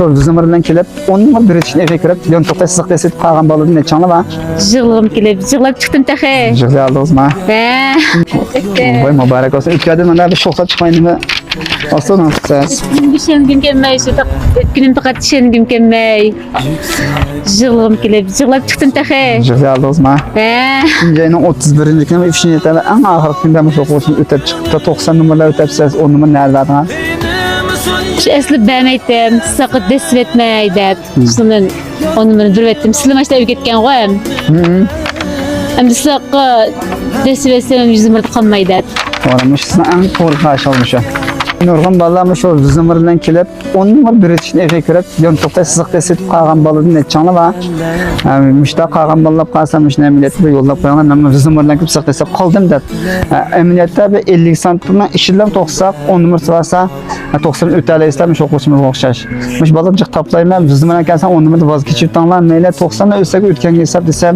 Bizim bilan kelib, 10 numar bir için eve kirib, yon to'xta siziq desib qolgan bolalar nechanglar bor? Yig'lig'im kelib, yig'lab chiqdim taxi. Yig'lay oldingizmi? Ha. Voy muborak bo'lsin. O'tkadi mana bir sho'xlab chiqmaydimi? Oston siz. Ishongim kelmay, shu kunim faqat ishongim kelmay. Yig'lig'im kelib, yig'lab chiqdim taxi. Yig'lay oldingizmi? Ha. Ayning 31-kuni ifshini yetadi. Eng oxirgi kunda mush o'quvchini o'tab chiqibdi. 90 numaralar o'tabsiz, 10 numar nereden? Şu eslib bermeydim, sakıt desip etmey deb. Şunun onu beni dur ettim. Sizle maçta ev ketken koyam. Hem de sakıt desip etsem yüzüm artık kalmayı deb. Oramış sizin en doğru karşı olmuş. Nurg'un balalar şu bizim bilan kelib, 10 numar bir için eve kirib, yon to'xta siziq desib qolgan bolalar nechanglar bor? Mishda qolgan bolalar qolsam, ishni amaliyotga yo'llab qo'ygan, men bizim bilan kelib siziq desib qoldim deb. Amaliyotda bir 50 santdan ishilib to'xsaq, 10 numar bo'lsa, 90 o'talaysiz, shu o'quvchimizga o'xshash. Mish bola jiq toplayman, bizim bilan kelsa 10 numar voz kechib tanglar, mayli 90 dan o'tsaga o'tganga hisob desam,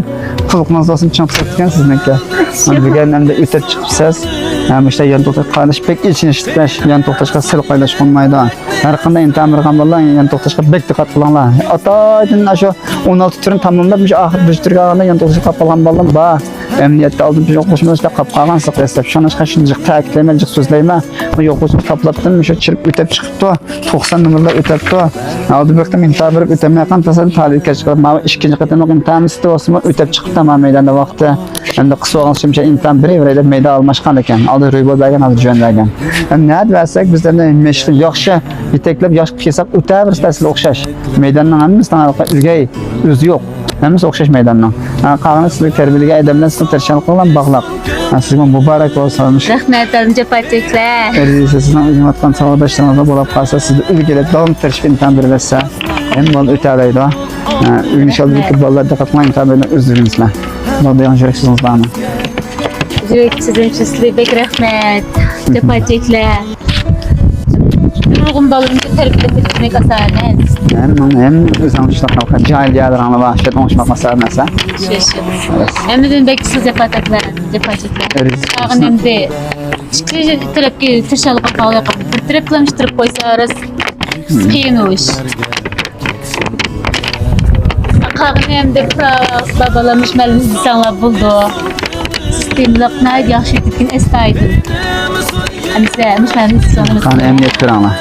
qulqingiz olsin chiqib sizniki. Men deganimda o'tib chiqibsiz. Mishda yon to'xta qolish pek ichinishdash, yon to'xtashga sil qo'ylash qolmaydi. Har qanday imtihon bergan bolalar yon to'xtashga bek diqqat qilinglar. Atoydan shu 16 turini tamomlab, oxir bir turga olganda yon to'xtashga qolgan bolalar bor. Emniyetde aldım bir o'quvchimizda qolib qolgan siqlab, shuni shuncha ta'kidlayman, jiq so'zlayman. Bu o'quvchimiz to'plabdim, shu chirib o'tib chiqibdi. 90 numaralar o'tabdi. Aldım vaqtda imtihon berib o'tamayotgan tasavvur talibga chiqib, mana ikkinchi qatimliq imtihon istovsimi o'tib chiqib tamom maydonda vaqti. Endi qisqa olgan shuncha imtihon berib maydon almashgan ekan. Aldı rüybo bergan, aldı jo'ndagan. Nima desak bizlarda meshq yaxshi yetaklab yosh kelsak o'tabir tasli o'xshash. Maydonning hammasidan orqa o'zgay o'zi yo'q. Hammasi o'xshash maydondan. Qolgani sizlar tarbiyalagan odamlar sizni tirishgan qilgan bog'lab. Sizga muborak bo'lsin. Rahmat, alınca patekler. Sizning xizmatdan savodoshlaringiz bo'lib qolsa, sizni uyga davom ettirishga imkon berilsa, ham bol o'talaydi. İnşallah bu bolalar diqqat qilmang, tabiiyki o'zingizlar. Xudo yaxshiliksizlar barmi? Yürek sizin için sizle bek rahmet. Patekler. Nurg'un balımcı terbiye etmek asanet. Hem o'zim ishlab jahil yadrani va shet o'ngishmoq masalasi. Hem de bek siz patekler. Ağın hem de çıkıcı tarafki tırşalığa bağlı yapalım. Bir taraf kılamıştırıp koysa arası kıyın o iş. Ağın hem de babalamış melimiz insanlar buldu. Sistemlik neydi yaxşı etkin estaydı. Hani size melimiz insanlar. Emniyet kuranlar.